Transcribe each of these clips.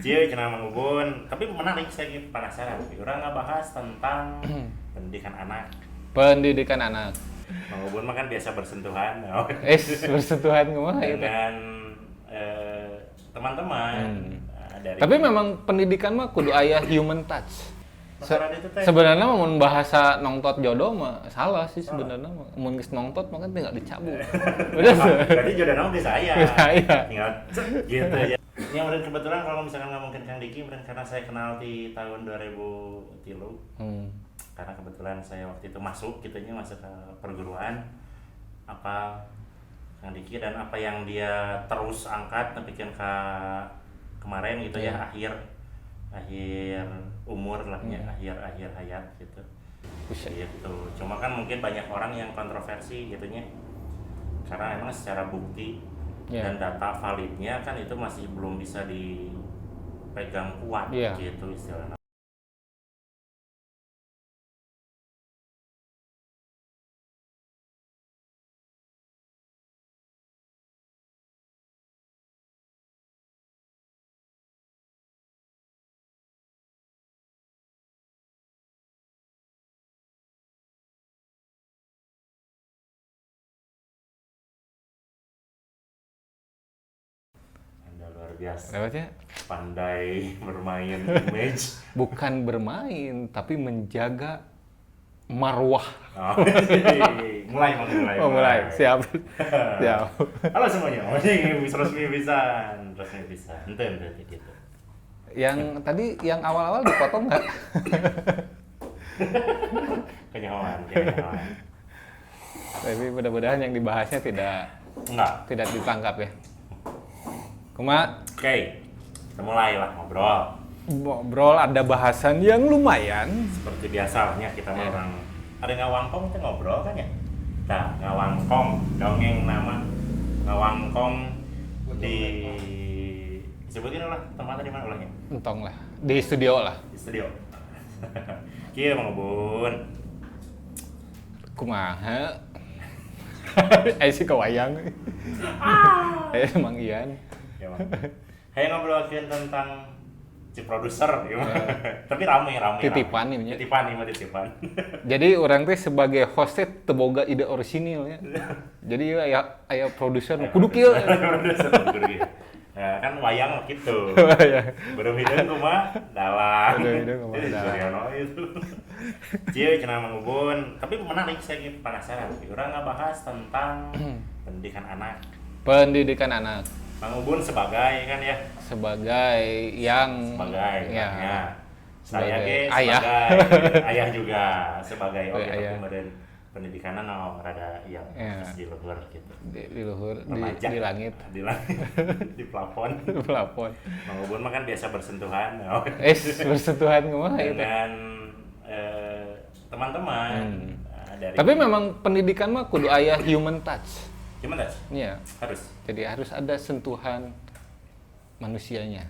Cie, cenah Mang Ubun. Tapi menarik, saya penasaran. Orang nggak bahas tentang pendidikan anak. Pendidikan anak. Mang Ubun mah kan biasa bersentuhan Bersentuhan kumaha itu. dengan teman-teman dari Tapi memang pendidikan mah kudu aya human touch. perkara itu teh. Sebenarnya mun bahasa nongtot jodoh mah salah sih sebenarnya mah. Mun geus nongtot mah kan tinggal dicabut. Udah tuh. Berarti jodoh nama di saya. Saya. Tinggal gitu aja. Ini yang kebetulan kalau misalkan nggak mungkin Kang Diki, karena saya kenal di tahun 2003. Karena kebetulan saya waktu itu masuk ke perguruan apa Kang Diki dan apa yang dia terus angkat bikin ke kemarin gitu ya, akhir umur lah ya, akhir hayat gitu. Buset. Gitu. Cuma kan mungkin banyak orang yang kontroversi gitunya. Karena emang secara bukti dan data validnya kan itu masih belum bisa dipegang kuat gitu istilahnya. Anda luar biasa. Lewatnya Pandai bermain image. bukan bermain tapi menjaga marwah. Oh, mulai. Oh, mulai. Siap. Siap. Halo semuanya. Resmi bisa. Ente gitu. Yang tadi yang awal-awal dipotong nggak? Kenyawan. Tapi mudah-mudahan yang dibahasnya Enggak. tidak ditangkap ya. Kuma Oke. Kita mulai lah ngobrol ada bahasan yang lumayan. Seperti biasanya kita orang ada ngawangkong kita ngobrol kan ya. Nah, ngawangkong dongeng nama ngawangkong di sebutin lah tempatnya di mana ulangnya? Entong lah di studio lah. Di studio. Kieu Mang Ubun. Kumaha? Si kawayang. Emang Ian. Ya, Bang. Hayang ngobrolin tentang si produser gitu. Tapi rame. Titipan nih, nya. Titipan. Jadi orang teh sebagai hostnya teboga ide orisinilnya. Jadi aya produser kudu kieu. Produser kudu kieu. Ya, kan wayang gitu. Belum hideung kumaha dalang. Belum hideung kumaha dalang. Suryono itu. Cie cenah Mang Ubun. Tapi menarik, saya penasaran. Orang nggak bahas tentang pendidikan anak. Pendidikan anak. Mang Ubun sebagai kan ya. Sebagai yang Ya. Saya sebagai sebagai ayah juga sebagai ayah. kemudian pendidikan rada yang di luhur gitu. Di luhur Remaja. di langit. Di langit. Di plafon. Plafon. Mang Ubun mah kan biasa bersentuhan Bersentuhan kumaha itu. dengan teman-teman dari. Tapi memang pendidikan mah kudu aya human touch. Gimana? Iya. Harus. Jadi harus ada sentuhan manusianya.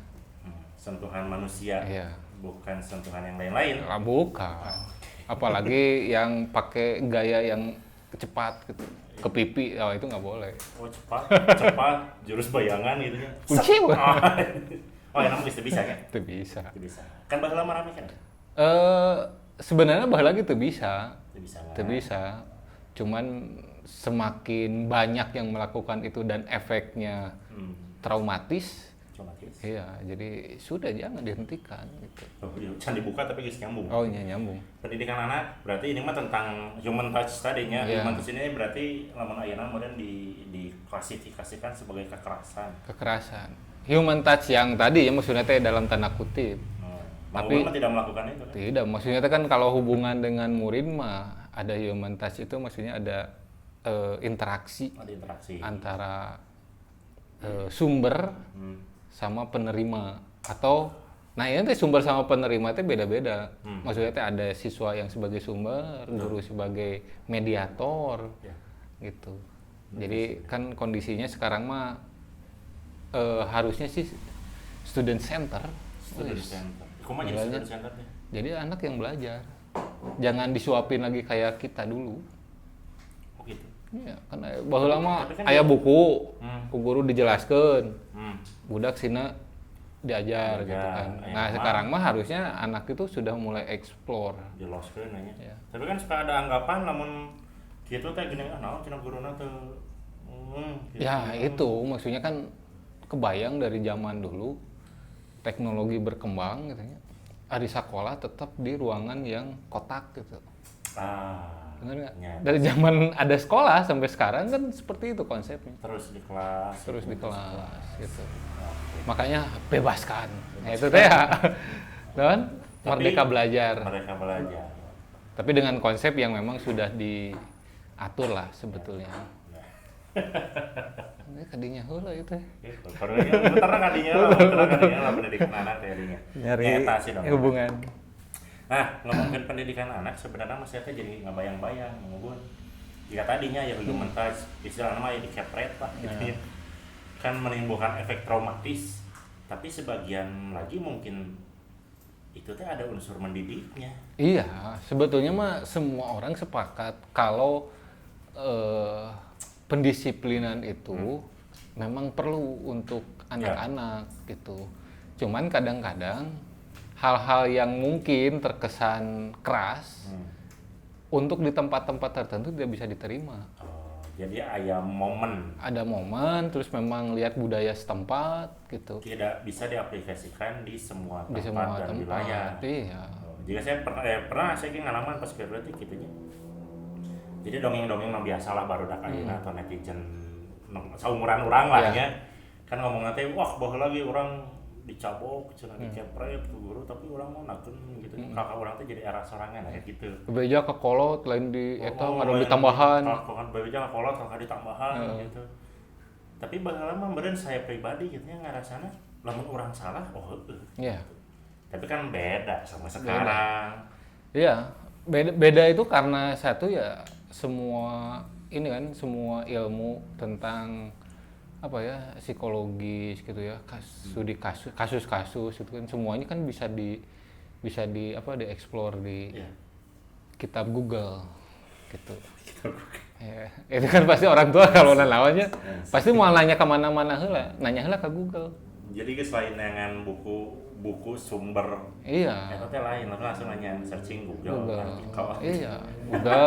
Sentuhan manusia. Iya. Bukan sentuhan yang lain-lain. Bukan. Apalagi yang pakai gaya yang cepat gitu. Ke pipi, itu nggak boleh. Oh cepat, jurus bayangan gitu ya. Kunci. Oh ya namanya bisa kan? Itu bisa. Kan bakal lama rame kan? Sebenarnya baheula gitu bisa. Itu bisa. Cuman semakin banyak yang melakukan itu dan efeknya traumatis. Iya, jadi sudah jangan dihentikan gitu. Oh iya, jangan dibuka tapi guys nyambung. Oh iya nyambung. Pendidikan anak berarti ini mah tentang human touch tadinya. Yeah. Human touch ini berarti lamun ayeuna kemudian diklasifikasikan sebagai kekerasan. Human touch yang tadi ya maksudnya teh dalam tanda kutip. Tapi tidak melakukan itu kan? Tidak, maksudnya teh kan kalau hubungan dengan murid mah ada human touch itu maksudnya ada interaksi. Ada interaksi antara sumber sama penerima atau ini teh sumber sama penerima teh beda-beda. Maksudnya teh ada siswa yang sebagai sumber, guru sebagai mediator, gitu. Jadi kan kondisinya sekarang mah harusnya sih student center. Kumaha jadi student center deh? Jadi anak yang belajar, jangan disuapin lagi kayak kita dulu. Oh gitu. Iya, kan baheula mah aya buku, ku guru dijelaskeun. Budak sina diajar gitu kan. Nah sekarang mah harusnya anak itu sudah mulai explore. Diloskeun nya. Ya. Tapi kan suka ada anggapan namun kitu teh gini naon cenah guruna teh. Gitu. Ya itu maksudnya kan kebayang dari zaman dulu teknologi berkembang gitu ya. Di sekolah tetap di ruangan yang kotak gitu. Benar nggak? Ya. Dari zaman ada sekolah sampai sekarang kan seperti itu konsepnya. Terus di kelas. Gitu. Makanya bebaskan. Nah, itu teh ya. Dan merdeka belajar. Merdeka belajar. Tapi dengan konsep yang memang sudah diatur lah sebetulnya. Ini kadinya heula itu. Bentar kadinya lah pendidikan anak ya dinya. Nyari hubungan. Nah, ngomongin pendidikan anak sebenarnya masih teh jadi ngabayang-bayang ngomong. Jika tadinya ya mentas istilahnya mah ya dikepret lah gitu ya. Kan menimbulkan efek traumatis. Tapi sebagian lagi mungkin itu teh ada unsur mendidiknya. Iya, sebetulnya mah semua orang sepakat kalau pendisiplinan itu memang perlu untuk anak-anak gitu. Cuman kadang-kadang hal-hal yang mungkin terkesan keras untuk di tempat-tempat tertentu tidak bisa diterima. Jadi ada momen. Ada momen, terus memang lihat budaya setempat gitu. Tidak bisa diaplikasikan di semua tempat Di semua dan tempat. wilayah. Iya. Jika saya pernah saya ngalaman pas berarti gitunya. Jadi dongeng-dongeng yang biasa lah baru dak ayeuna atau netizen saumuran orang lah ya. Kan ngomongna teh wah baheula lagi orang dicabok cenah dikepret ku guru tapi orang mau nakeun gitu. Kakak orang teh jadi era sorangan kayak gitu. Beja ke kolot lain di eta ngaruh ditambahan. Kan beja ke kolot kakak ditambahan gitu. Tapi baheula mah meureun saya pribadi gitu nya ngarasana lamun urang salah Iya. Tapi kan beda sama sekarang. Iya, beda itu karena satu ya semua ini kan semua ilmu tentang apa ya psikologis gitu ya kasus-kasus itu kan semuanya kan bisa di apa dieksplor di kitab Google gitu. Ya, itu kan pasti orang tua kalau lawannya pasti mau nanya kemana-mana heula, nanya heula ke Google. Jadi selain dengan buku sumber, iya. Itu teh lain, langsung nanya searching Google. Artikel. Iya, Google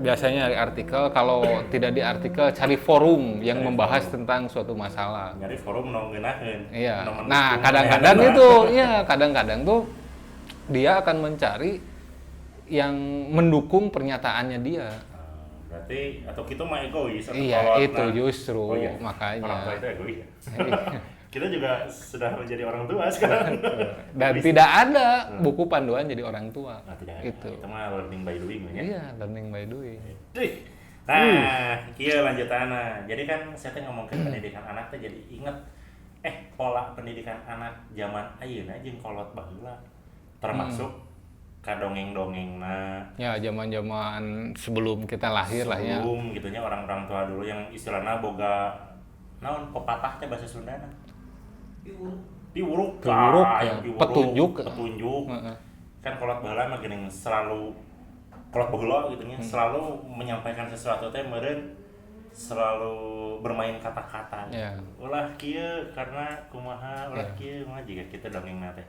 biasanya nyari artikel, kalau tidak di artikel cari forum yang membahas tentang suatu masalah. Nyari forum nongeunaheun. Iya. Nah, kadang-kadang itu, kadang-kadang tuh dia akan mencari yang mendukung pernyataannya dia. Berarti atau kita mah egois atau iya, itu justru makanya. Orang tua itu egois. Kita juga sudah menjadi orang tua sekarang. Dan tidak ada buku panduan jadi orang tua. Itu mah learning by doing ya. Iya, learning by doing. Nah, kieu lanjutanna. Jadi kan saya teh ngomongin pendidikan anak teh jadi inget pola pendidikan anak zaman ayeuna jeung kolot baheula. Termasuk kadongeng-dongengna. Ya, zaman-zaman sebelum kita lahir lah ya. Sebelum gitunya orang-orang tua dulu yang istilahna boga naon pepatah teh bahasa Sundana. Piwuruk ya. Petunjuk. Kan kolot baheula mah geuning selalu kolot baheula gitu nya selalu menyampaikan sesuatu teh meureun selalu bermain kata-kata. Ulah kieu karena kumaha, ulah kieu mah jiga kita dongengna teh.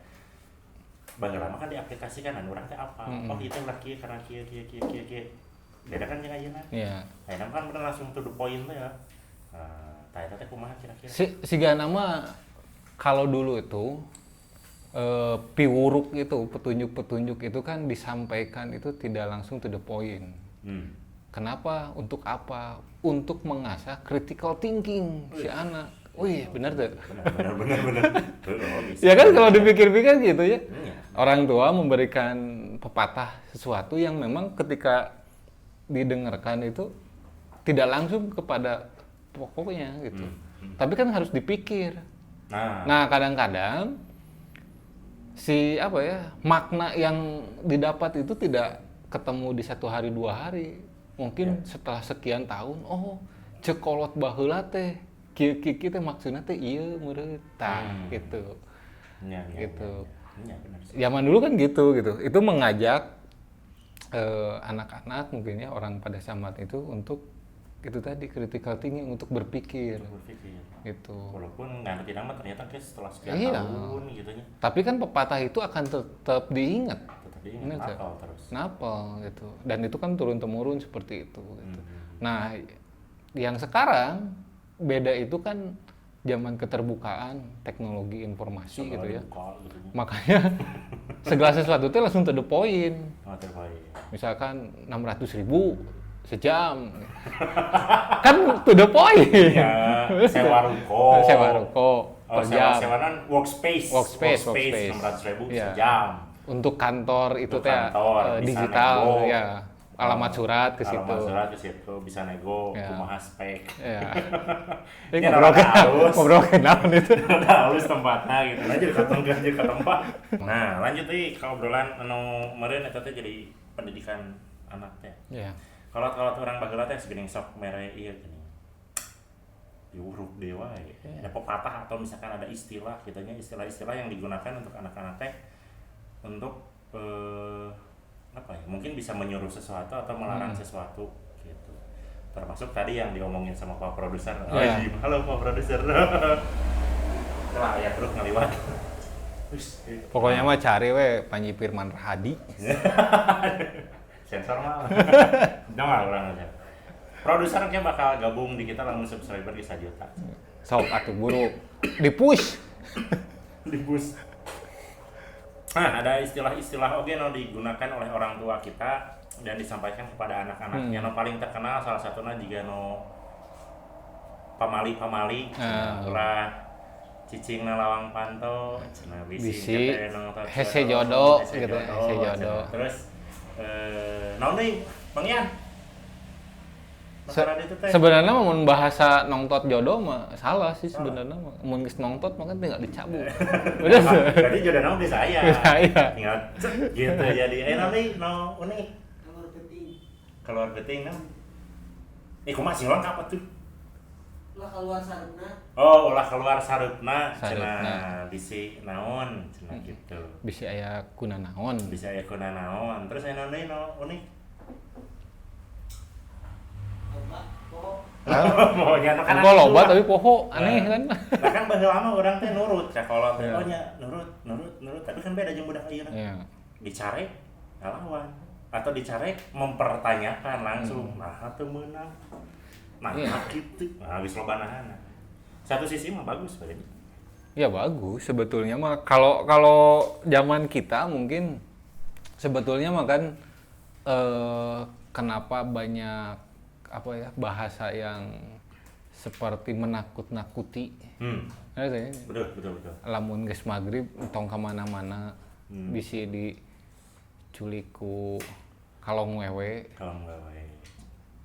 Baheula mah kan diaplikasikan dan urang teh apa? Oh kitu ulah kieu karena kieu. Beda kan jeung ayeuna. Iya. Ayeuna kan bener langsung to the point teh ya. Tah eta teh kumaha kira-kira? Sigana mah kalau dulu itu piwuruk itu petunjuk-petunjuk itu kan disampaikan itu tidak langsung to the point. Kenapa? Untuk apa? Untuk mengasah critical thinking si anak. Wih, benar tuh. Benar. Ya kan kalau dipikir-pikir gitu ya. Orang tua memberikan pepatah sesuatu yang memang ketika didengarkan itu tidak langsung kepada pokoknya gitu. Tapi kan harus dipikir. Nah, kadang-kadang makna yang didapat itu tidak ketemu di 1 hari 2 hari. Mungkin setelah sekian tahun, cek kolot baheula teh kieu teh maksudna teh ieu meureun gitu. Gitu. Zaman dulu kan gitu. Itu mengajak anak-anak mungkin ya orang pada zaman itu untuk itu tadi critical thinking untuk berpikir. Itu. Walaupun nggak ngerti nama ternyata setelah sekian Iya. tahun gitu nya. Tapi kan pepatah itu akan tetap diingat. Tetap diingat, napal terus. Napal gitu. Dan itu kan turun temurun seperti itu. Gitu. Nah, yang sekarang beda itu kan zaman keterbukaan teknologi informasi gitu ya. Makanya segala sesuatu itu langsung to the point. Misalkan 600.000 sejam. Kan to the point. Ya, sewa ruko. Sewa ruko per jam. Sewa workspace 600.000 ya. sejam. Untuk kantor itu teh digital nego. Ya. Alamat surat ke situ. Alamat surat ke situ bisa nego, Ya. kumaha spek. Ya. Ini Ngobrol kenalan itu. Udah halus tempatnya gitu. Nah, jadi ke tempat. Nah, lanjut nih ke obrolan anu meureun eta teh jadi pendidikan anak teh. Ya. Kalau orang bageula teh segeuning sok mere ieu geuning. Diuruk dewa ya. Ada pepatah atau misalkan ada istilah gitu nya, istilah-istilah yang digunakan untuk anak-anak teh untuk apa ya? Mungkin bisa menyuruh sesuatu atau melarang sesuatu gitu. Termasuk tadi yang diomongin sama Pak Produser. Halo Pak Produser. Lah ya terus ngaliwat. Pokoknya mah cari we Panji Firman Rahadi. Sensor mah. Jangan orang aja. Produsernya bakal gabung di kita langsung subscriber di 1 juta. Sok atuh buru di-push. Di-push. Nah, ada istilah-istilah oke no digunakan oleh orang tua kita dan disampaikan kepada anak-anaknya. No paling terkenal salah satunya juga no pamali ulah cicing lawang panto, bisi hese jodoh gitu, hese jodoh. Terus naon deui Bang Ian? Sebenarnya mun bahasa nongtot jodoh mah salah sih sebenarnya mah. Mun geus nongtot mah kan tinggal dicabut. Udah sih. Jadi jodoh naon di saya. Saya. Tinggal gitu jadi nanti no unik keluar beting nah. Kumaha sing lengkap atuh? Ulah keluar sarupna. Oh, ulah keluar sarupna cenah bisi naon cenah gitu. Bisi aya kuna naon. Bisa aya kuna naon. Terus aya naon deui no unik? Pokoknya kan loba tapi poho aneh kan. Nah kan baheula mah urang teh nurut sakolot teh nurut tapi kan beda jeung budak ayeuna. Iya. Dicarek ngalawan atau dicarek mempertanyakan langsung nah teu meunang. Nah kitu. Nah geus loba nahanna. Satu sisi mah bagus berarti. Ya bagus sebetulnya mah kalau zaman kita mungkin sebetulnya mah kan kenapa banyak apa ya bahasa yang seperti menakut-nakuti. Betul. Lamun geus magrib tong ka mana-mana bisi diculik ku kalong wewe.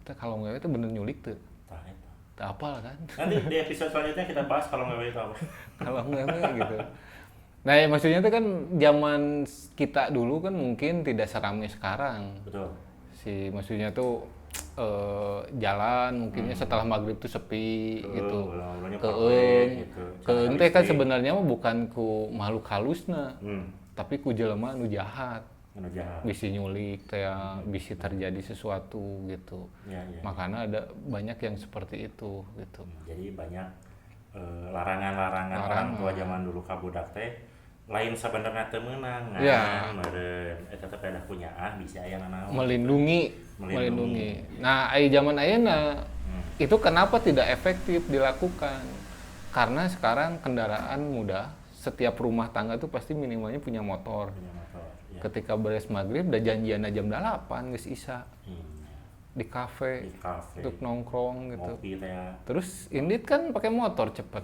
Teh kalong wewe teh bener nyulik teu? Teu apal kan. Nanti di episode selanjutnya kita bahas kalong wewe itu apa. Kalong wewe gitu. Nah, ya, maksudnya itu kan zaman kita dulu kan mungkin tidak seramai sekarang. Betul. Maksudnya tuh jalan mungkinnya setelah maghrib tuh sepi gitu. Keung teh kan sebenarnya mah bukan ku makhluk halusna, tapi ku jelema nu jahat. Bisi nyulik teh bisi terjadi sesuatu gitu. Ya. Makanya ada banyak yang seperti itu gitu. Jadi banyak larangan-larangan orang tua zaman dulu ka budak teh lain sebenarnya teu meunang meureun eta teh pada punya bisa aya nanaon melindungi. Nah, zaman ayeuna itu kenapa tidak efektif dilakukan? Karena sekarang kendaraan mudah, setiap rumah tangga tuh pasti minimalnya punya motor. Ya. Ketika beres maghrib udah janjian jam 8 geus isya. Di kafe untuk nongkrong gitu. Terus Indit kan pakai motor cepet.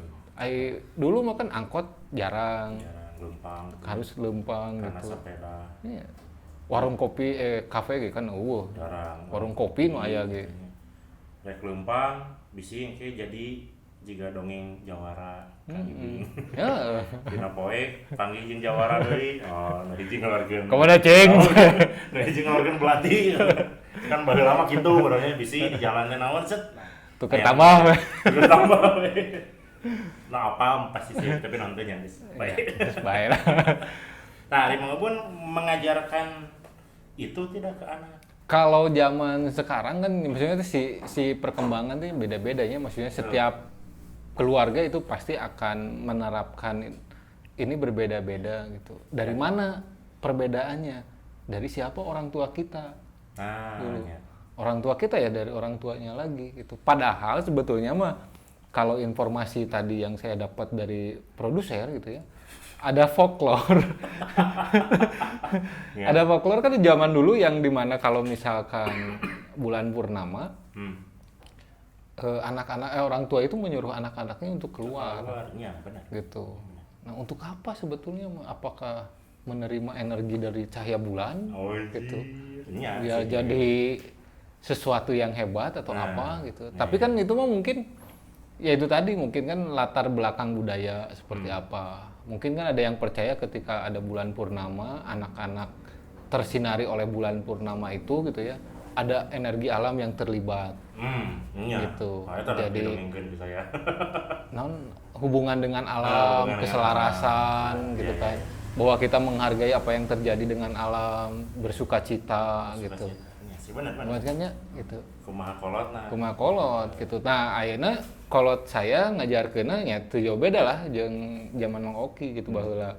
Dulu mah kan angkot jarang lempang gitu. Harus lempang karena gitu. Sepeda. Iya. Warung kopi kafe ge kan jarang. Warung kopi nu aya ge. Rek lempang bisi engke jadi jiga dongeng Jawara Kang Ibing. Ya. Dina poe panggih jeung Jawara deui. Oh, nu hiji ngeluarkeun. Kamana ceng? Nu hiji ngeluarkeun belati. Kan baheula mah kitu urangnya bisi di jalan teh naon set. Tuker tambah. Nah apa pasti sih tapi nontonnya baik. Baik lah. Nah, Rimau pun mengajarkan itu tidak ke anak. Kalau zaman sekarang kan maksudnya tuh si perkembangan tuh beda-bedanya, maksudnya setiap keluarga itu pasti akan menerapkan ini berbeda-beda gitu. Dari mana perbedaannya? Dari siapa orang tua kita? Dulu. Ya. Orang tua kita ya dari orang tuanya lagi gitu. Padahal sebetulnya mah kalau informasi tadi yang saya dapat dari produser gitu ya, ada folklore. Ya. Ada folklore kan di zaman dulu yang dimana kalau misalkan bulan purnama, orang tua itu menyuruh anak-anaknya untuk keluar. Ya, benar. Gitu. Nah, untuk apa sebetulnya? Apakah menerima energi dari cahaya bulan? Gitu. Ya, Biar jadi sesuatu yang hebat atau apa gitu. Tapi kan itu mah mungkin ya itu tadi mungkin kan latar belakang budaya seperti apa. Mungkin kan ada yang percaya ketika ada bulan purnama, anak-anak tersinari oleh bulan purnama itu gitu ya, ada energi alam yang terlibat. Gitu. Jadi mungkin bisa ya. hubungan dengan alam, keselarasan gitu kan. Bahwa kita menghargai apa yang terjadi dengan alam, bersukacita gitu. Benar. Kan ya gitu. Kumaha kolot gitu. Nah, ayeuna kolot saya ngajarkeunna nya teu jauh beda lah jeung zaman Mang Oki gitu baheula.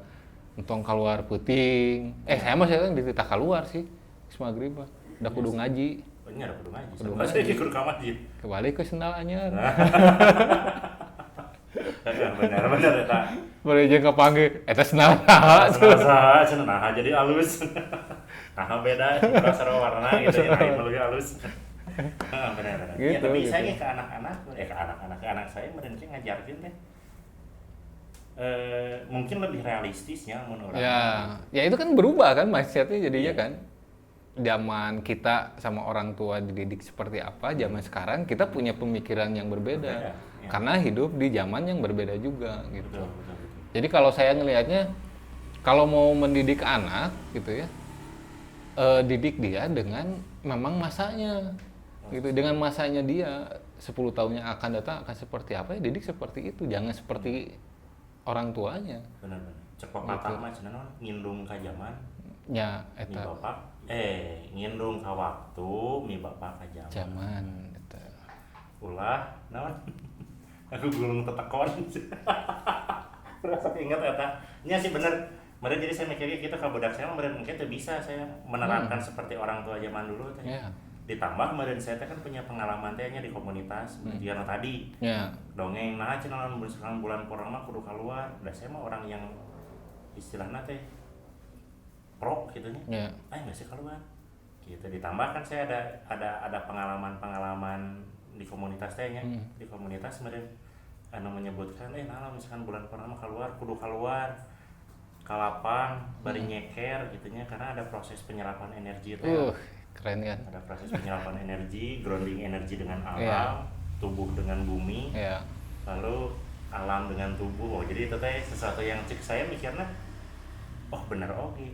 Entong keluar peuting. Saya mah saya di titah keluar sih. Geus magrib mah. Da kudu ngaji. Bener kudu ngaji. Sampai saya kudu ka masjid. Kebalik ke sendal anyar. Bener eta. Bari jeung kapanggih eta sendal Saha cenah jadi alus. Nah beda rasa warna gitu ya, lebih halus. Benar. Gitu, Ya, tapi gitu. saya ke anak saya mereka ngajarkin teh. Mungkin lebih realistisnya menurut Ya itu kan berubah kan mindsetnya jadinya kan. Zaman kita sama orang tua dididik seperti apa, zaman sekarang kita punya pemikiran yang berbeda. Karena hidup di zaman yang berbeda juga gitu. Betul. Jadi kalau saya ngelihatnya, kalau mau mendidik anak gitu ya, didik dia dengan memang masanya gitu, dengan masanya dia 10 tahun yang akan datang akan seperti apa ya, didik seperti itu, jangan seperti orang tuanya. Benar. Cepok patah mah cenah ngindung ka zaman. Ya, Mi eta bapak ngindung ka waktu, mi bapak ka zaman eta. Ulah naon? Aku gulung tetekon. Rasa ingat eta. Nya sih bener. Mereka jadi saya mikirnya kita kalau budak saya mungkin tuh bisa saya menerapkan seperti orang tua zaman dulu teh. Ya. Ditambah kemudian saya kan punya pengalaman tehnya di komunitas karena tadi Ya. dongeng nah cenah sekarang bulan purnama kudu keluar. Dan saya mah orang yang istilahnya teh pro gitu nya. Ya. Nggak sih keluar. Gitu ditambah kan saya ada pengalaman di komunitas tehnya. Di komunitas kemudian menyebutkan nah misalkan bulan purnama keluar kudu keluar kalapang, bari nyeker gitunya karena ada proses penyerapan energi itu. Keren kan? Ada proses penyerapan energi, grounding energi dengan alam, tubuh dengan bumi, lalu alam dengan tubuh. Jadi itu teh sesuatu yang cek saya mikirnya, bener oke.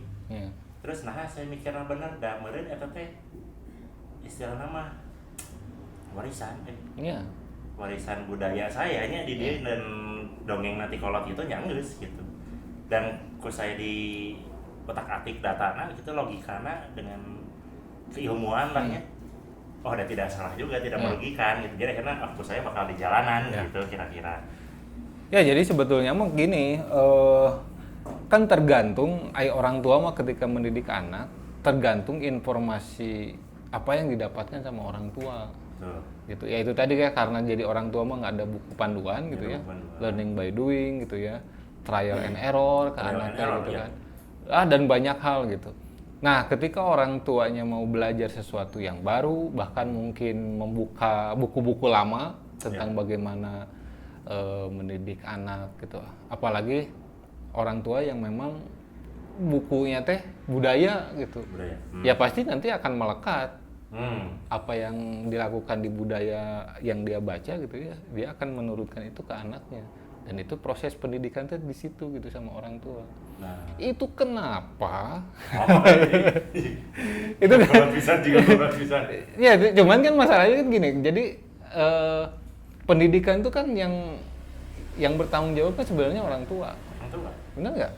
Terus saya mikirnya bener, da meureun eta teh istilah nama warisan. Warisan budaya saya nya di dieu dan dongeng nanti kolot itu nya geus gitu. Dan ku saya di otak-atik datana gitu logikana dengan keilmuan lah ya. Dan tidak salah juga, tidak merugikan gitu. Jadi akhirnya aku saya bakal di jalanan gitu kira-kira. Ya jadi sebetulnya mah gini, kan tergantung orang tua mah ketika mendidik anak tergantung informasi apa yang didapatkan sama orang tua. Gitu. Ya itu tadi ya karena jadi orang tua mah nggak ada buku panduan gitu ya. Learning by doing gitu ya. Trial and error ke anaknya gitu kan. Dan banyak hal gitu. Nah, ketika orang tuanya mau belajar sesuatu yang baru, bahkan mungkin membuka buku-buku lama tentang bagaimana mendidik anak gitu. Apalagi orang tua yang memang bukunya teh budaya gitu. Ya pasti nanti akan melekat. Apa yang dilakukan di budaya yang dia baca gitu ya, dia akan menurunkan itu ke anaknya. Dan itu proses pendidikan tuh di situ gitu sama orang tua. Nah, itu kenapa? Itu kan bisa. Ya, cuman kan masalahnya kan gini. Jadi pendidikan itu kan yang bertanggung jawab kan sebenarnya orang tua. Benar nggak?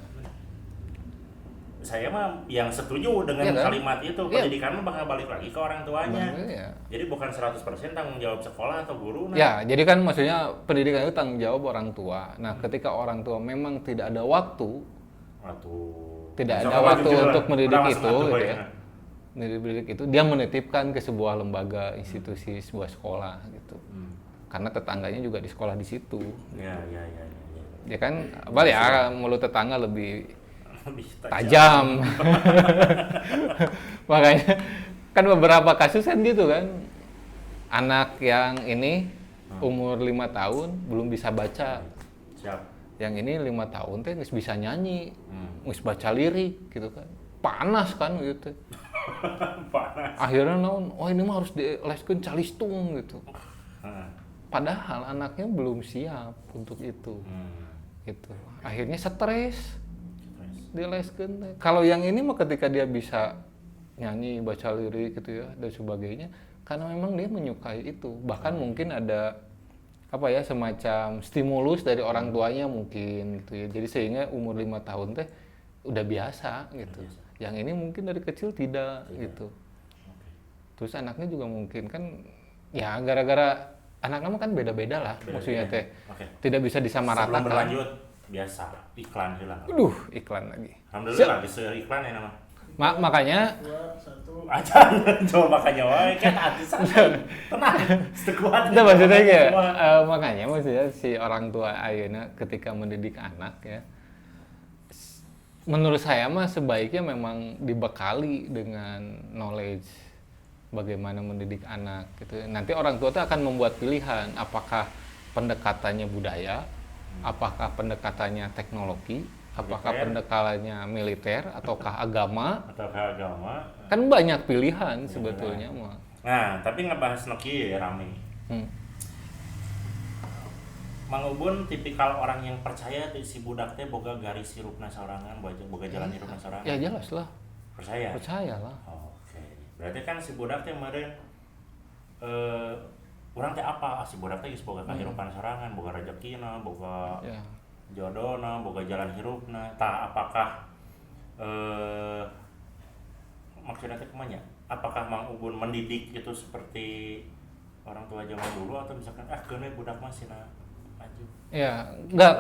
saya mah yang setuju dengan Iya kan? kalimat itu, Iya. pendidikan mah bakal balik lagi ke orang tuanya. Iya. Jadi bukan 100% tanggung jawab sekolah atau guru. Ya, jadi kan maksudnya pendidikan itu tanggung jawab orang tua. Nah, ketika orang tua memang tidak ada waktu, tidak ada waktu untuk mendidik itu, gitu ya. Mendidik itu, dia menitipkan ke sebuah lembaga, institusi, sebuah sekolah, gitu. Karena tetangganya juga di sekolah di situ. Ya. Ya kan, apa ya, mulut tetangga lebih Lebih tajam. Makanya kan beberapa kasus kan gitu kan. Anak yang ini umur 5 tahun belum bisa baca. Siap. Yang ini 5 tahun teh geus bisa nyanyi, geus baca lirik gitu kan. Panas kan gitu. Panas. Akhirnya naon, oh ini mah harus dileskeun calistung gitu. Padahal anaknya belum siap untuk itu. Gitu. Akhirnya stres. Dileskeun. Kalau yang ini mah ketika dia bisa nyanyi, baca lirik gitu ya dan sebagainya, karena memang dia menyukai itu. Bahkan mungkin ada apa ya, semacam stimulus dari orang tuanya mungkin gitu ya. Jadi sehingga umur 5 tahun teh udah biasa gitu. Yang ini mungkin dari kecil tidak gitu. Terus anaknya juga mungkin kan ya gara-gara anak-anak kan beda-beda lah, maksudnya teh. Tidak bisa disamaratakan. Sebelum berlanjut, biasa iklan hilang. Aduh, iklan lagi. Alhamdulillah bisa iklan ya nama. Makanya 2, 1. Aja coba makanya wae kan hati santai. Tenang, sekuat. itu maksudnya kayak makanya maksudnya si orang tua ayeuna ketika mendidik anak ya, menurut saya mah sebaiknya memang dibekali dengan knowledge bagaimana mendidik anak gitu. Nanti orang tua tuh akan membuat pilihan apakah pendekatannya budaya, apakah pendekatannya teknologi, apakah pendekatannya militer ataukah agama. Kan banyak pilihan sebetulnya mah. Nah, tapi ngebahas Noki ya rame. Mang Ubun tipikal orang yang percaya si budak teh boga garis hirupna sorangan, boga jalan hirupna sorangan. Ya jelas lah. Percaya? Percayalah. Oke. Berarti kan si budak teh meureun urang teh apa? Si budak teh geus boga kahirupan sorangan, boga rezekina, boga jodohna, boga jalan hirupna. Tah apakah maksudnya teh kumaha nya? Apakah Mang Ubun mendidik itu seperti orang tua zaman dulu atau misalkan keun we budak mah sina maju? Ya, enggak,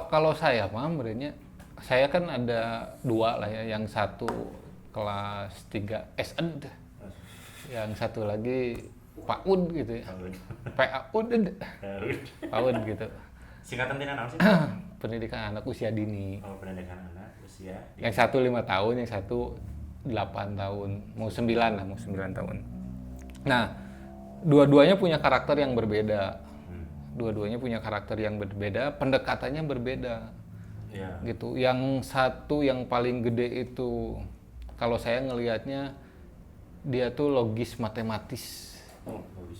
kalau saya mah sebenarnya saya kan ada 2 lah ya, yang satu kelas 3 SN, yang satu lagi PAUD gitu ya. PAUD. PAUD gitu. Singkatan tina naon sih? Pendidikan anak usia dini. Oh, pendidikan anak usia dini. Yang satu 5 tahun, yang satu 8 tahun, mau 9 lah, mau 9 tahun. Nah, dua-duanya punya karakter yang berbeda. Dua-duanya punya karakter yang berbeda, pendekatannya berbeda. Ya. Gitu. Yang satu yang paling gede itu kalau saya ngelihatnya dia tuh logis matematis.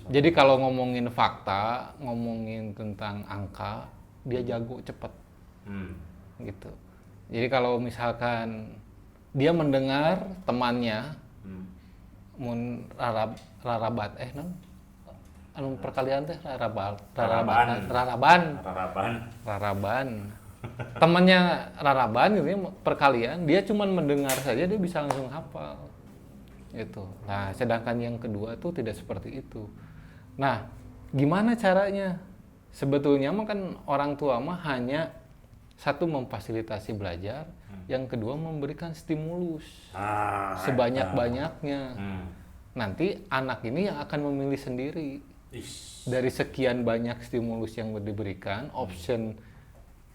Jadi kalau ngomongin fakta, ngomongin tentang angka, dia jago cepet. Gitu. Jadi kalau misalkan dia mendengar temannya mun rarabat anu perkalian teh raraban temannya raraban gitu ya, perkalian dia cuman mendengar saja dia bisa langsung hafal gitu. Nah sedangkan yang kedua tuh tidak seperti itu. Nah gimana caranya? Sebetulnya mah kan orang tua mah hanya satu memfasilitasi belajar, yang kedua memberikan stimulus sebanyak-banyaknya. Nanti anak ini yang akan memilih sendiri. Dari sekian banyak stimulus yang diberikan, option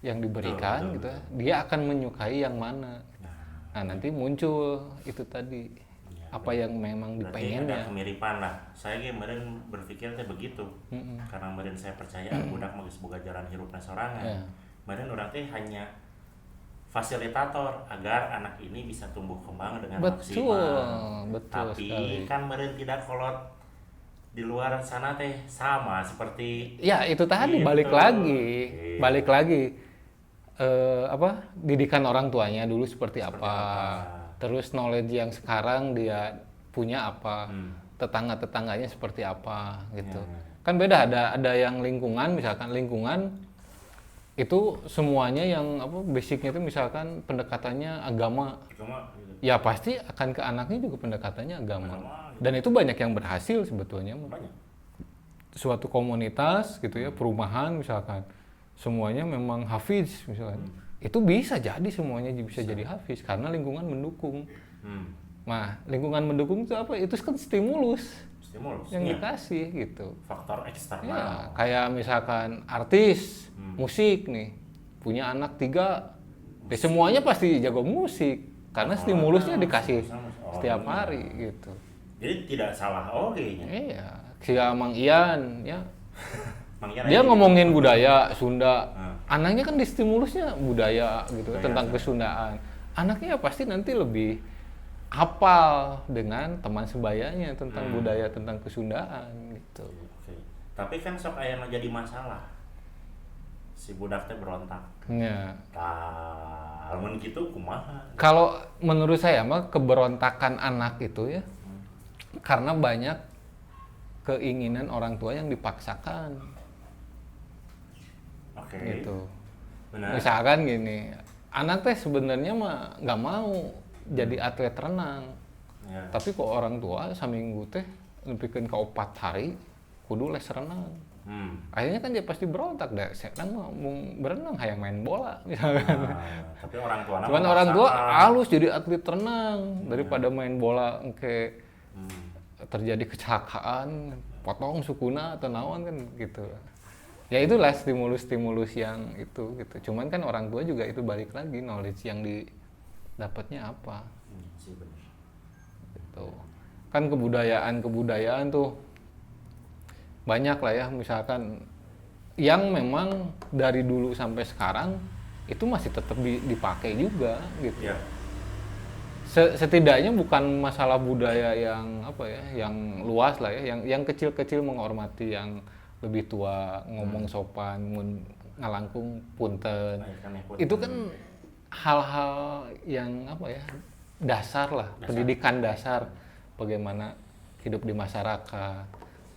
yang diberikan gitu, dia akan menyukai yang mana. Nah, nanti muncul itu tadi apa yang memang dipengennya. Ada kemiripan lah. Saya kemarin berpikir teh begitu. Karena kemarin saya percaya budak mah geus boga jalan hirupna sorangan. Kemarin orang teh hanya fasilitator agar anak ini bisa tumbuh kembang dengan maksimal. Betul Tapi sekali. kan meureun tidak kolot di luar sana teh sama seperti Ya itu tadi gitu. balik lagi didikan orang tuanya dulu seperti apa. Terus knowledge yang sekarang dia punya apa, tetangga-tetangganya seperti apa gitu. Kan beda, ada yang lingkungan, misalkan lingkungan Itu semuanya yang apa basicnya itu misalkan pendekatannya agama, Cuma gitu. ya pasti akan ke anaknya juga pendekatannya agama. Agama, gitu. Dan itu banyak yang berhasil sebetulnya. Banyak. Suatu komunitas gitu ya, perumahan misalkan, semuanya memang hafiz misalkan. Itu bisa jadi semuanya bisa jadi hafiz karena lingkungan mendukung. Nah, lingkungan mendukung itu apa? Itu kan stimulus yang Iya. dikasih gitu. Faktor eksternal. Ya, kayak misalkan artis musik nih punya anak 3, ya semuanya pasti jago musik karena stimulusnya dikasih setiap hari gitu. Jadi tidak salah kayaknya. Iya, si Mang Ian ya. Mang Ian Dia aja ngomongin budaya Sunda. Hmm. Anaknya kan distimulusnya budaya gitu Budaya tentang Sunda. Kesundaan. Anaknya ya pasti nanti lebih hafal dengan teman sebayanya tentang budaya tentang Kesundaan gitu. Oke. Tapi kan sok aya nu jadi masalah. Si budak teh berontak. Ya. Tah, lamun kitu kumaha? Kalau menurut saya mah keberontakan anak itu ya karena banyak keinginan orang tua yang dipaksakan Oke. gitu. Benar. Misalkan gini, anak teh sebenarnya mah nggak mau jadi atlet renang, Ya. tapi kok orang tua saminggu teh nepikeun ka 4 hari kudu les renang. Akhirnya kan dia pasti berontak deh. Sekarang mau berenang hayang main bola misalkan. Tapi orang tua Cuman orang tua halus jadi atlet renang daripada main bola engke terjadi kecelakaan, potong sukuna atau naon kan gitu. Ya itulah stimulus-stimulus yang itu gitu. Cuman kan orang tua juga itu balik lagi knowledge yang didapatnya apa sih benar. gitu. Kan kebudayaan tuh banyak lah ya, misalkan yang memang dari dulu sampai sekarang itu masih tetap dipakai juga gitu. Ya. Setidaknya bukan masalah budaya yang apa ya, yang luas lah ya, yang kecil-kecil menghormati yang lebih tua, ngomong sopan, ngalangkung punten. Itu kan hal-hal yang apa ya, dasar lah, pendidikan dasar bagaimana hidup di masyarakat,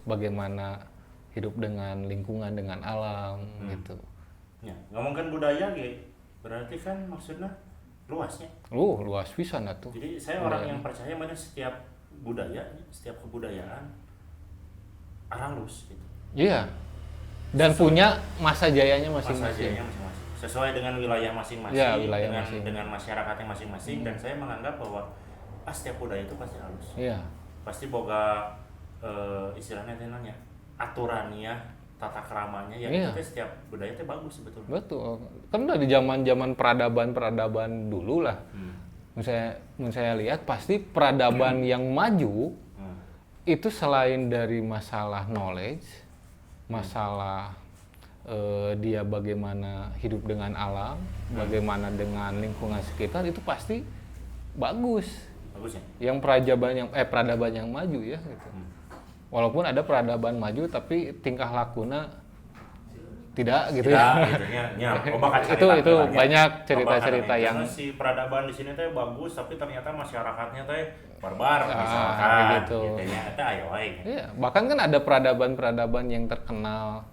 bagaimana hidup dengan lingkungan, dengan alam gitu. Ya, ngomongkan budaya berarti kan maksudnya luasnya. Luas pisan atuh. Jadi saya orang yang percaya mana setiap budaya, setiap kebudayaan halus gitu. Iya. Dan punya masa jayanya masing-masing. Masing-masing sesuai dengan wilayah masing-masing, Ya, wilayah masing. dengan masyarakatnya masing-masing. Dan saya menganggap bahwa setiap budaya itu pasti halus. Iya. Pasti boga istilahnya nanya aturannya, tata keramanya yang Iya. itu setiap budaya itu bagus sebetulnya. Betul. Kan dari zaman-zaman peradaban dulu lah. Saya lihat pasti peradaban yang maju itu selain dari masalah knowledge, masalah dia bagaimana hidup dengan alam, bagaimana dengan lingkungan sekitar, itu pasti bagus. Bagus ya? Yang peradaban yang maju ya gitu. Walaupun ada peradaban maju tapi tingkah lakuna tidak gitu ya. Itu banyak cerita-cerita yang si peradaban di sini teh bagus tapi ternyata masyarakatnya teh barbar misalkan kayak gitu. Gitu teh ayo wae. Iya, bahkan kan ada peradaban yang terkenal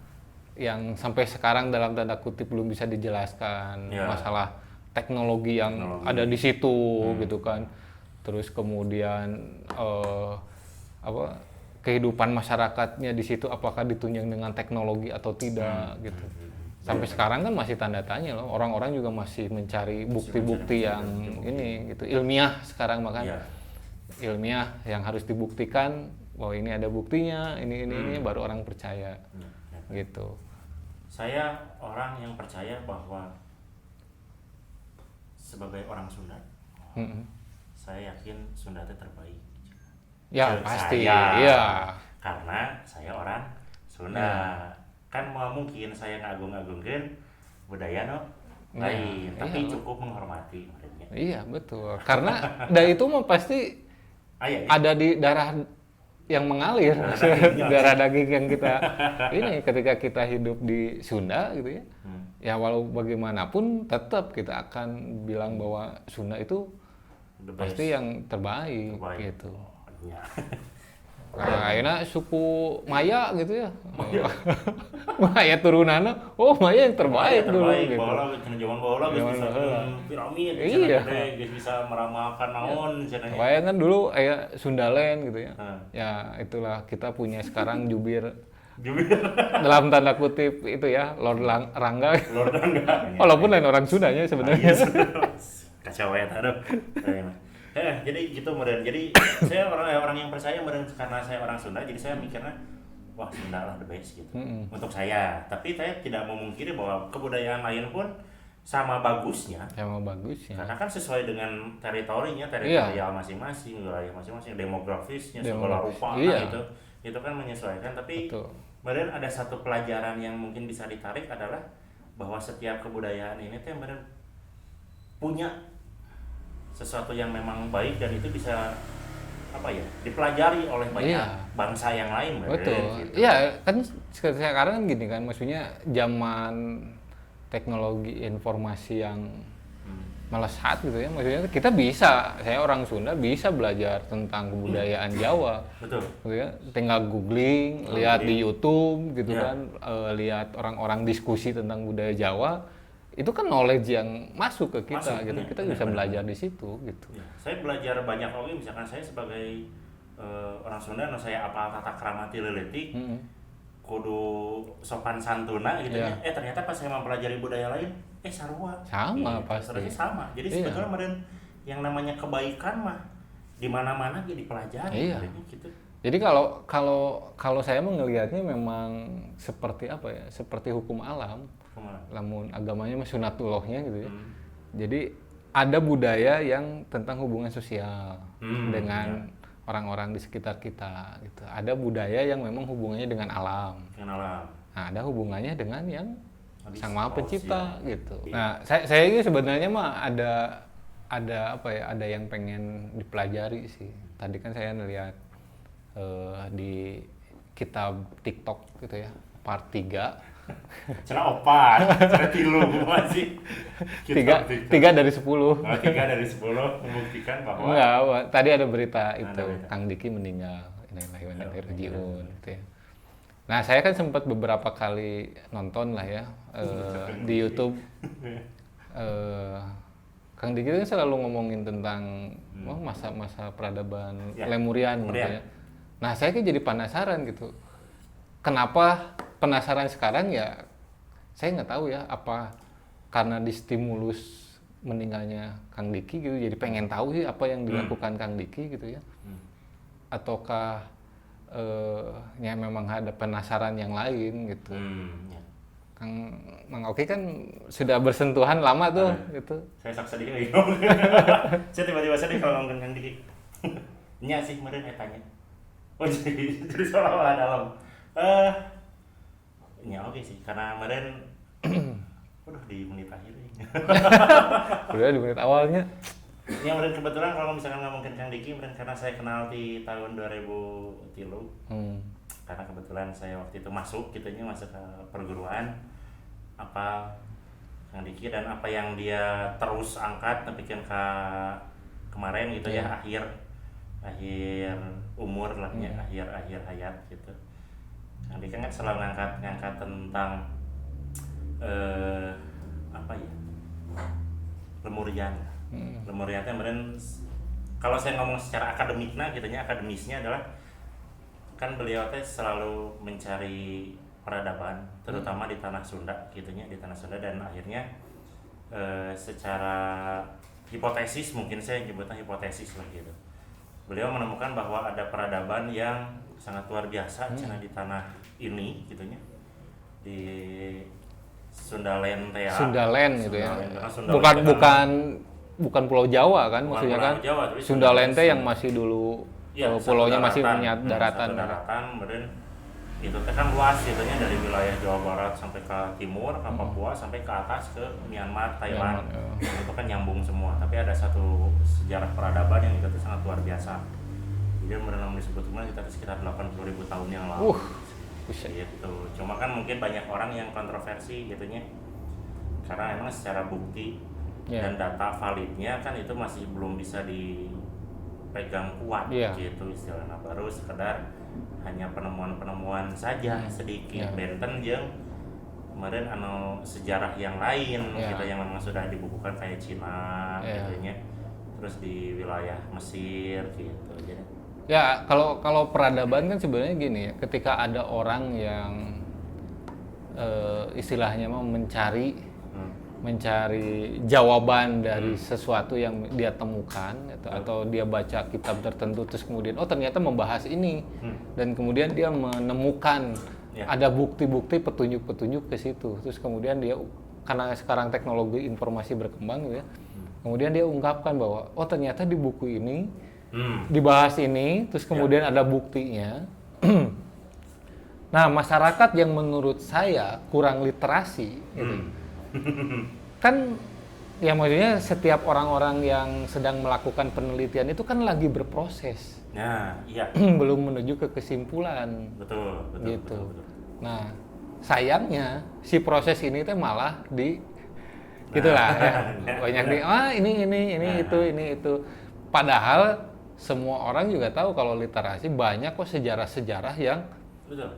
yang sampai sekarang dalam tanda kutip belum bisa dijelaskan masalah teknologi yang ada di situ gitu kan. Terus kemudian kehidupan masyarakatnya di situ apakah ditunjang dengan teknologi atau tidak gitu. Sampai sekarang kan masih tanda tanya loh. Orang-orang juga masih mencari bukti-bukti yang ini gitu. Ilmiah sekarang makan. Ilmiah yang harus dibuktikan bahwa ini ada buktinya, ini baru orang percaya. Gitu. Saya orang yang percaya bahwa sebagai orang Sunda, saya yakin Sunda itu terbaik. Ya pasti, iya. Karena saya orang Sunda. Kan mungkin saya ngagung-agungkeun budaya lain, tapi cukup menghormati mereka. Iya betul. Karena dari itu mah pasti ada di darah yang mengalir, darah daging yang kita ini ketika kita hidup di Sunda gitu ya. Ya walau bagaimanapun tetap kita akan bilang bahwa Sunda itu pasti yang terbaik gitu. Ya. Nah, akhirnya suku Maya gitu ya. Maya turunannya, oh Maya yang terbaik dulu gitu. Baheula cenah zaman baheula geus bisa piramid, Iya. geus bisa meramalkan naon cenah. Maya kan dulu Sundaland gitu ya. Ya itulah kita punya sekarang jubir dalam tanda kutip itu ya, Lord Rangga. Lord Rangga. Walaupun lain orang Sundanya sebenarnya. Kacau ya aduh. Jadi gitu meren. Jadi saya orang yang percaya meren karena saya orang Sunda, jadi saya mikirnya wah Sunda lah the best gitu. Untuk saya. Tapi saya tidak memungkiri bahwa kebudayaan lain pun sama bagusnya. Sama bagusnya. Karena kan sesuai dengan teritorinya, teritorial masing-masing, wilayah masing-masing, demografisnya, segala rupa gitu. Itu kan menyesuaikan. Tapi meren ada satu pelajaran yang mungkin bisa ditarik adalah bahwa setiap kebudayaan ini teh meren punya sesuatu yang memang baik dan itu bisa dipelajari oleh banyak bangsa yang lain. Betul. Gitu. Iya, kan sekarang kan gini kan, maksudnya zaman teknologi informasi yang melesat gitu ya, maksudnya kita bisa, saya orang Sunda bisa belajar tentang kebudayaan Jawa. Betul. Gitu ya, tinggal googling, lihat di YouTube gitu kan, lihat orang-orang diskusi tentang budaya Jawa. Itu kan knowledge yang masuk ke kita gitu. Kita bisa belajar di situ gitu. Ya, saya belajar banyak lagi, misalkan saya sebagai orang Sunda, saya apal tata krama ti leuletik, kudu sopan santuna gitu ya. Ternyata pas saya mempelajari budaya lain, sarua. Sama pasti. Sama. Jadi sebetulnya meren yang namanya kebaikan mah di mana-mana jadi dipelajari gitu. Jadi kalau saya melihatnya memang seperti apa ya? Seperti hukum alam. Namun agamanya mah sunatullahnya gitu ya. Jadi ada budaya yang tentang hubungan sosial dengan orang-orang di sekitar kita gitu. Ada budaya yang memang hubungannya dengan alam. Nah, ada hubungannya dengan yang Sang Maha Pencipta gitu. Nah, saya ini sebenarnya mah ada ada yang pengen dipelajari sih. Tadi kan saya ngeliat di kitab TikTok gitu ya, part 3. Cenah opat, cenah 3 masih. 3 dari 10. 3 dari 10 membuktikan bahwa enggak, tadi ada berita itu Kang Diki meninggal. Innalillahi wa inna ilaihi raji'un gitu ya. Nah, saya kan sempat beberapa kali nonton lah ya di YouTube. Kang Diki kan selalu ngomongin tentang masa-masa peradaban Lemurian gitu ya. Nah, saya kan jadi penasaran gitu. Kenapa penasaran sekarang ya? Saya nggak tahu ya, apa karena distimulus meninggalnya Kang Diki gitu, jadi pengen tahu sih apa yang dilakukan Kang Diki gitu ya. Ataukah ya memang ada penasaran yang lain gitu. Mang Oki kan sudah bersentuhan lama tuh gitu. Saya saksa dia. Saya tiba-tiba sedih kalau ngomongin Kang Diki. Nya sih kemarin tanya. Oh jadi seolah-olah dalam. Ya oke sih, karena kemarin udah di menit akhir udah di menit awalnya. Ya kemarin kebetulan kalau misalkan ngomongin Kang Diki, karena saya kenal di tahun 2003. Karena kebetulan saya waktu itu masuk ke perguruan apa Kang Diki dan apa yang dia terus angkat bikin kemarin gitu ya, akhir umur lah ya, akhir hayat gitu. Kang Diki kan selalu ngangkat tentang Lemurian. Lemurian itu kemarin kalau saya ngomong secara akademiknya gitunya, akademisnya adalah kan beliau teh selalu mencari peradaban terutama di tanah Sunda gitunya, di tanah Sunda, dan akhirnya secara hipotesis, mungkin saya nyebutnya hipotesis lah gitu, beliau menemukan bahwa ada peradaban yang sangat luar biasa di tanah ini gitunya, di Sundaland teh. Sundaland gitu ya. Bukan Pulau Jawa kan, maksudnya kan. Sundaland teh yang masih dulu pulaunya masih punya daratan. Kemudian itu teh kan luas gitunya, dari wilayah Jawa Barat sampai ke timur, ke Papua, sampai ke atas ke Myanmar, Thailand. Itu kan nyambung semua. Tapi ada satu sejarah peradaban yang itu sangat luar biasa. Jadi menurut disebutnya kita sekitar 80.000 tahun yang lalu. Gitu. Cuma kan mungkin banyak orang yang kontroversi gitunya, karena emang secara bukti dan data validnya kan itu masih belum bisa dipegang kuat gitu istilahnya, baru sekedar hanya penemuan-penemuan saja sedikit benten jeung kemarin sejarah yang lain kita yang memang sudah dibukukan kayak Cina gitunya, terus di wilayah Mesir gitu. Jadi ya kalau peradaban kan sebenarnya gini ya, ketika ada orang yang istilahnya mau mencari jawaban dari sesuatu yang dia temukan atau dia baca kitab tertentu terus kemudian ternyata membahas ini dan kemudian dia menemukan ada bukti-bukti petunjuk-petunjuk ke situ, terus kemudian dia karena sekarang teknologi informasi berkembang gitu ya, kemudian dia ungkapkan bahwa ternyata di buku ini dibahas ini, terus kemudian ada buktinya. Nah, masyarakat yang menurut saya kurang literasi gitu. Kan ya maksudnya setiap orang-orang yang sedang melakukan penelitian itu kan lagi berproses. Nah, iya. Belum menuju ke kesimpulan. Betul. Gitu. Nah, sayangnya si proses ini teh malah gitulah ya. Banyak ini itu. Padahal semua orang juga tahu kalau literasi banyak kok sejarah-sejarah yang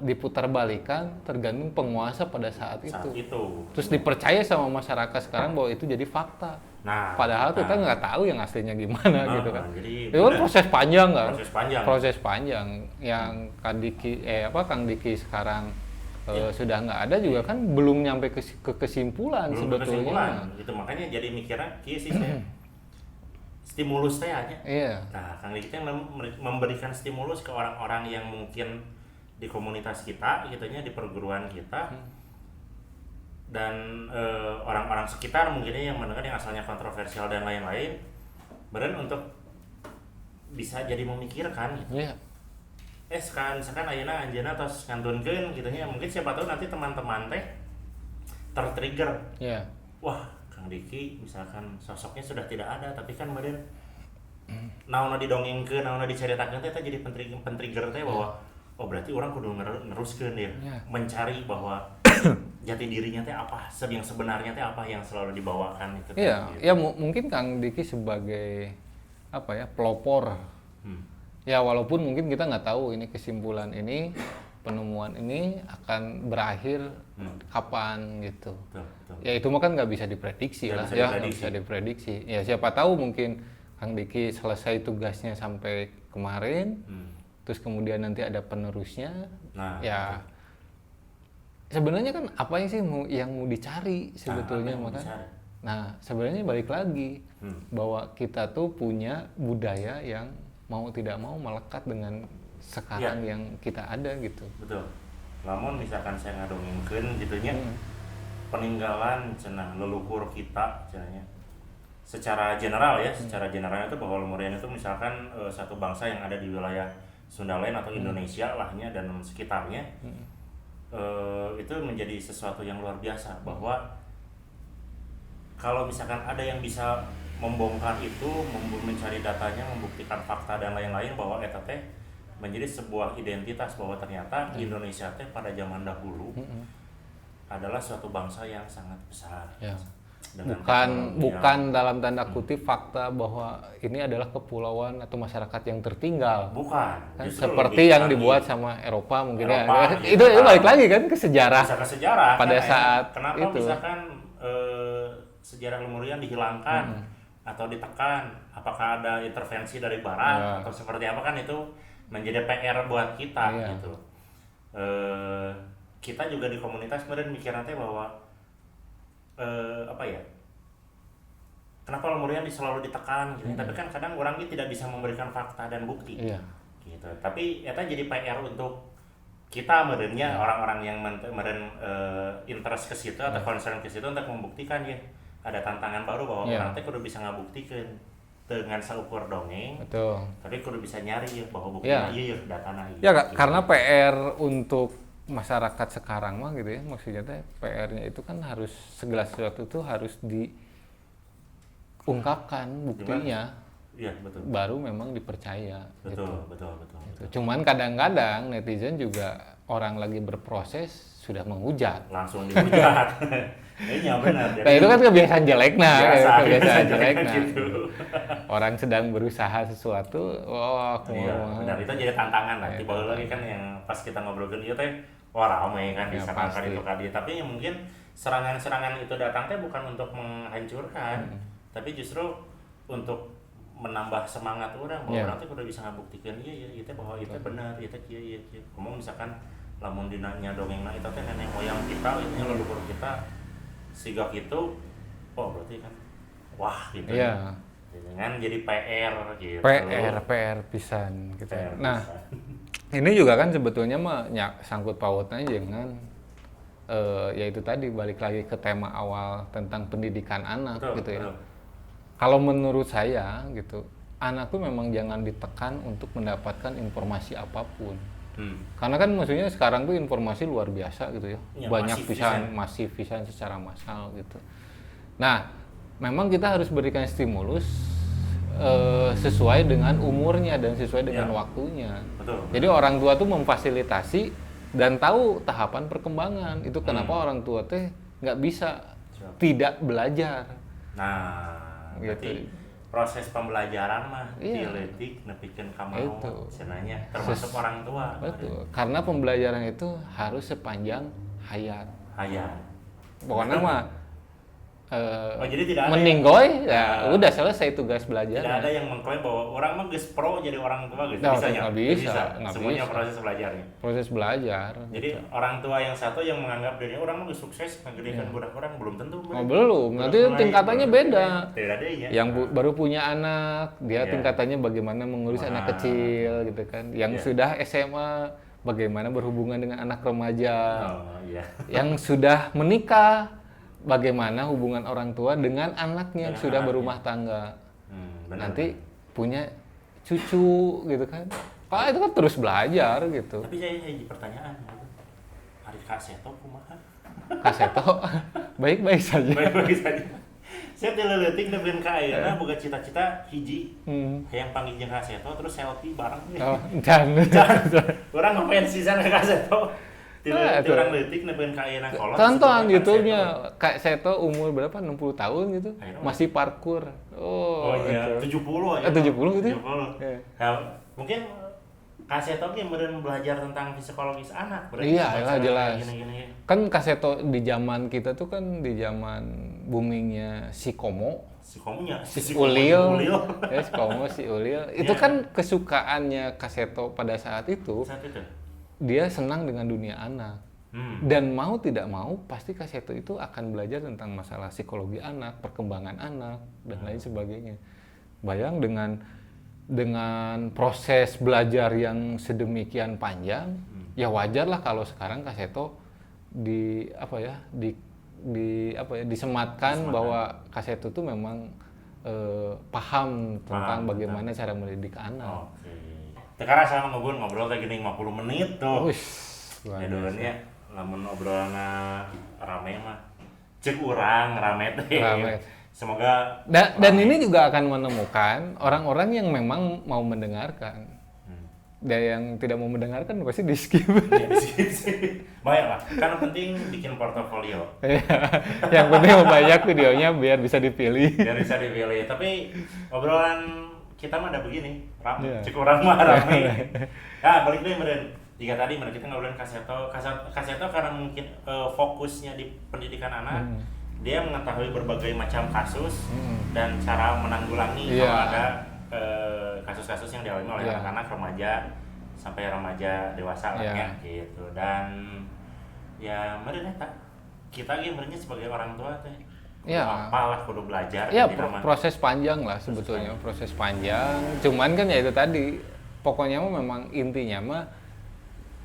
diputarbalikkan tergantung penguasa pada saat itu. Terus dipercaya sama masyarakat sekarang bahwa itu jadi fakta. Nah, padahal kita nggak tahu yang aslinya gimana gitu kan. Itu kan proses panjang kan. Proses panjang yang Kang Diki sekarang sudah nggak ada juga kan belum nyampe ke kesimpulan sebetulnya. Itu makanya jadi mikirnya sih saya. Stimulus teh aja. Iya. Nah, Kang Diki memberikan stimulus ke orang-orang yang mungkin di komunitas kita, gitunya di perguruan kita, dan orang-orang sekitar mungkinnya yang mendengar yang asalnya kontroversial dan lain-lain, beren untuk bisa jadi memikirkan gitu. Iya. Sekarang ayeuna anjeunna tos ngantunkeun gitunya, mungkin siapa tahu nanti teman-teman teh tertrigger. Iya. Wah, Kang Diki misalkan sosoknya sudah tidak ada, tapi kan beren naonna didongengkeun, naonna diceritakeun teh jadi pentrigger teh bahwa berarti orang kudu neruskeun ya, mencari bahwa jati dirinya teh apa, yang sebenarnya teh apa yang selalu dibawakan itu. Iya, gitu. Ya mungkin Kang Diki sebagai pelopor. Ya walaupun mungkin kita nggak tahu ini kesimpulan ini, penemuan ini akan berakhir kapan gitu. Betul. Ya itu mah kan nggak bisa diprediksi lah, nggak bisa diprediksi. Ya siapa tahu mungkin Kang Diki selesai tugasnya sampai kemarin. Terus kemudian nanti ada penerusnya. Nah, ya sebenarnya kan apa sih yang mau dicari sebetulnya Nah, sebenarnya balik lagi bahwa kita tuh punya budaya yang mau tidak mau melekat dengan sekarang yang kita ada gitu. Betul. Namun misalkan saya ngadongengkeun gitunya peninggalan cenah leluhur kita cenahnya. Secara general ya, secara general itu bahwa Lemurian itu misalkan satu bangsa yang ada di wilayah Sunda lain atau Indonesia lahnya dan sekitarnya, itu menjadi sesuatu yang luar biasa bahwa kalau misalkan ada yang bisa membongkar itu, mencari datanya, membuktikan fakta dan lain-lain bahwa eta teh menjadi sebuah identitas bahwa ternyata Indonesia teh pada zaman dahulu adalah suatu bangsa yang sangat besar. Ya. Bukan dalam tanda kutip fakta bahwa ini adalah kepulauan atau masyarakat yang tertinggal. Bukan. Kan seperti yang dibuat sama Eropa mungkin itu balik lagi kan ke sejarah. Bisa ke sejarah. Pada saat kenapa itu. Misalkan sejarah Lemurian dihilangkan atau ditekan? Apakah ada intervensi dari Barat atau seperti apa, kan itu menjadi PR buat kita gitu. Kita juga di komunitas kemudian mikir nanti bahwa kenapa Lemurian selalu ditekan gitu. Tapi kan kadang orang ini tidak bisa memberikan fakta dan bukti gitu. Tapi itu jadi PR untuk kita merenya orang-orang yang interest ke situ atau concern ke situ untuk membuktikan ada tantangan baru bahwa orang teh kudu bisa ngabuktikan dengan seukur dongeng. Betul. Tapi kudu bisa nyari bahwa buktinya datana gitu. Karena PR untuk masyarakat sekarang mah gitu ya, maksudnya teh PR-nya itu kan harus segala sesuatu itu harus diungkapkan buktinya. Iya, betul. baru memang dipercaya. Betul, gitu. betul. Cuman kadang-kadang netizen juga orang lagi berproses sudah menghujat. Langsung dihujat. Iya benar. Nah itu kan kebiasaan jelek kebiasaan jelek gitu. Orang sedang berusaha sesuatu, Iya, benar itu jadi tantangan lah. Tiba lagi kan yang pas kita ngobrolin itu teh, wah ramai kan Ya, diserangkan pasti. itu tadi. Tapi ya mungkin serangan-serangan itu datang teh bukan untuk menghancurkan, tapi justru untuk menambah semangat orang bahwa orang tuh udah bisa ngabuktikan iya itu bahwa itu benar itu iya. Ngomong misalkan lamun dinanya dongengna itu teh nenek moyang kita ini leluhur kita sigak itu berarti kan wah gitu Iya. dengan jadi PR gitu. PR pisan gitu. PR Nah, pisan. ini juga kan sebetulnya mah sangkut pautnya dengan yaitu tadi balik lagi ke tema awal tentang pendidikan anak gitu ya. Betul. Kalau menurut saya gitu, anak tuh memang jangan ditekan untuk mendapatkan informasi apapun. Karena kan maksudnya sekarang tuh informasi luar biasa gitu ya. Ya, Banyak masif pisan secara massal gitu. Nah, memang kita harus berikan stimulus sesuai dengan umurnya dan sesuai dengan waktunya. Betul. Jadi orang tua tuh memfasilitasi dan tahu tahapan perkembangan. Itu kenapa orang tua teh nggak bisa tidak belajar. Nah, berarti proses pembelajaran mah diletik nepikeun ka mau cenanya termasuk orang tua. Betul. Karena pembelajaran itu harus sepanjang hayat. Pokoknya mah jadi tidak ada meninggoy ya udah selesai tugas belajar. Tidak ada yang mengklaim bahwa orang mah geus pro jadi orang tua gitu. Nggak bisa. Semuanya proses belajarnya. Proses belajar. Jadi gitu. orang tua yang satu yang menganggap dirinya orang mah geus sukses ngagedekeun budak orang belum tentu. Belum. Nanti tingkatannya beda. Tidak ada ya. Yang baru punya anak, dia tingkatannya bagaimana mengurus anak kecil gitu kan. Yang sudah SMA bagaimana berhubungan dengan anak remaja. Yang sudah menikah bagaimana hubungan orang tua dengan anaknya yang sudah berumah tangga. Nanti punya cucu gitu kan. Pak itu kan terus belajar gitu. Tapi saya jadi pertanyaan, hari Kak Seto kumaha? Kak Seto baik-baik saja. Baik-baik saja. Saya teleletik nepikeun ka ayeuna boga cita-cita hiji. Hayang panggil jeung Kak Seto terus selfie bareng. Oh, jangan. Urang ngefans sisan ka Kak Seto. Orang letik nepikeun ka ayeuna kolot. Tonton YouTube-nya Kak Seto umur berapa? 60 tahun gitu. Masih parkour. Oh iya, 70 aja. 70 gitu. 70. Nah, mungkin Kak Seto ge meureun belajar tentang psikologis anak. Iya, jelas. Gini. Kan Kak Seto di zaman kita tuh kan di zaman boomingnya si Komo. Si Ulil. Ya, si Komo, si Ulil. Itu kan kesukaannya Kak Seto pada saat itu. Dia senang dengan dunia anak. Dan mau tidak mau pasti Kak Seto itu akan belajar tentang masalah psikologi anak, perkembangan anak dan lain sebagainya. Bayang dengan proses belajar yang sedemikian panjang, ya wajar lah kalau sekarang Kak Seto disematkan bahwa Kak Seto itu memang paham tentang bagaimana cara mendidik anak. Sekarang saya ngobrol kayak gini 50 menit tuh. Ya dulunya lamun obrolanna rame mah cek urang rame teh. Semoga dan ini juga akan menemukan orang-orang yang memang mau mendengarkan. Dan yang tidak mau mendengarkan pasti di skip. Ya, di skip sih. Banyak lah. Kan penting bikin portofolio. Yang penting banyak videonya biar bisa dipilih. Tapi obrolan kita mah ada begini, cek orang mah rame. Nah, balik deh meren. Jika tadi kita ngobrolin Kak Seto karena mungkin fokusnya di pendidikan anak. Dia mengetahui berbagai macam kasus dan cara menanggulangi kalau ada kasus-kasus yang dialami oleh anak-anak remaja sampai remaja dewasa lah ya gitu. Dan ya meren eta kita ge merenya sebagai orang tua teh apalah kudu belajar. Ya proses panjang lah sebetulnya, proses panjang. Cuman kan ya itu tadi pokoknya mah memang intinya mah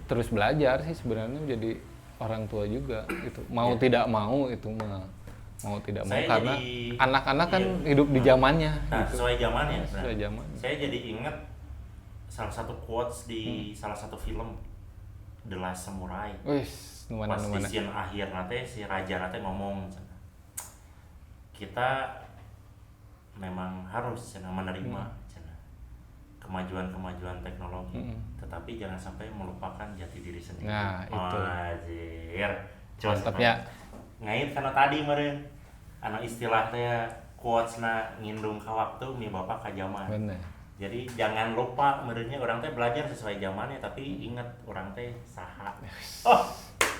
terus belajar sih sebenarnya menjadi orang tua juga gitu. Mau tidak mau itu mah mau tidak mau karena anak-anak kan hidup di zamannya. Nah, gitu. Sesuai zamannya. Sesuai zaman. Saya jadi ingat salah satu quotes di salah satu film The Last Samurai. Pas di scene akhir nanti si raja nanti ngomong kita memang harus cenah menerima cenah kemajuan teknologi, tetapi jangan sampai melupakan jati diri sendiri. Nah, itu. Anjir. Mantap ya. Ngait karena tadi meureun anu istilah teh quotes-na ngindung ka waktu mi bapak ka zaman. Bener. Jadi jangan lupa meureunnya orang teh belajar sesuai zamannya, tapi ingat orang teh saha. Oh,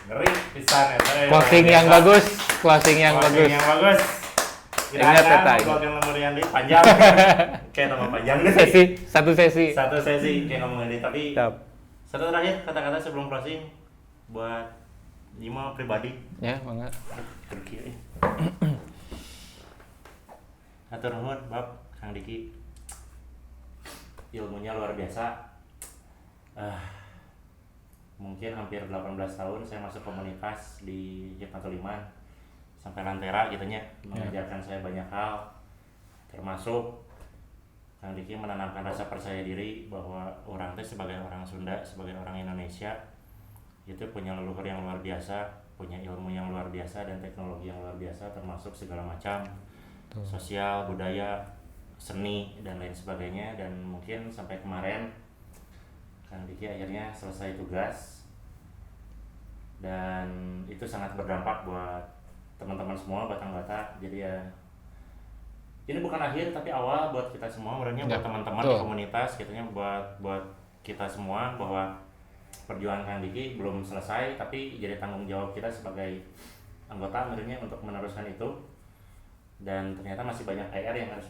ngeri pisan eta. Closing yang bagus, closing yang bagus. Yang bagus. Ingat ya, Tay. Kalau ngomongin di panjang. Kayak nama panjang deh. Satu sesi. Satu sesi kayak ngomongin di, tapi Siap. satu terakhir kata-kata sebelum closing buat Nima pribadi. Ya, mangga. Terkira. Hatur nuhun, Bab, Kang Diki. Ilmunya luar biasa. Mungkin hampir 18 tahun saya masuk komunitas di Hipnotoliman sampai Lantera gitunya, mengajarkan saya banyak hal, termasuk Kang Diki menanamkan rasa percaya diri bahwa orang teh sebagai orang Sunda, sebagai orang Indonesia itu punya leluhur yang luar biasa, punya ilmu yang luar biasa dan teknologi yang luar biasa, termasuk segala macam sosial, budaya, seni dan lain sebagainya. Dan mungkin sampai kemarin Kang Diki akhirnya selesai tugas dan itu sangat berdampak buat teman-teman semua, buat anggota. Jadi ya ini bukan akhir tapi awal buat kita semua, sebenarnya buat teman-teman di komunitas, kitanya buat kita semua bahwa perjuangan Kang Diki belum selesai, tapi jadi tanggung jawab kita sebagai anggota sebenarnya untuk meneruskan itu. Dan ternyata masih banyak PR yang harus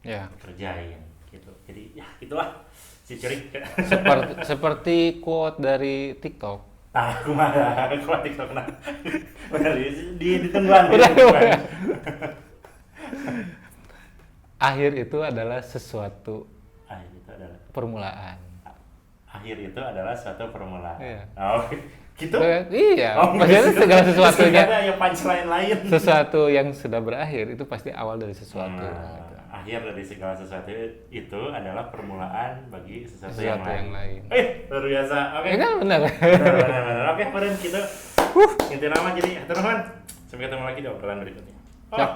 dikerjain gitu. Jadi ya itulah si cerik. Seperti quote dari TikTok. Aku mah kuat TikTok nah. Benar ditungguan. Akhir itu adalah sesuatu Akhir itu adalah permulaan. Akhir itu adalah suatu permulaan. Iya. Oh, gitu. Iya. Oh, Maksudnya segala sesuatunya. Ada punchline lain. Sesuatu yang sudah berakhir itu pasti awal dari sesuatu. Akhir dari segala sesuatu itu adalah permulaan bagi sesuatu Yang yang lain. Luar biasa. Oke. Kan benar. Benar. Oke, kemarin kita inti nama jadi teman-teman. Sampai ketemu lagi di obrolan berikutnya. Siap.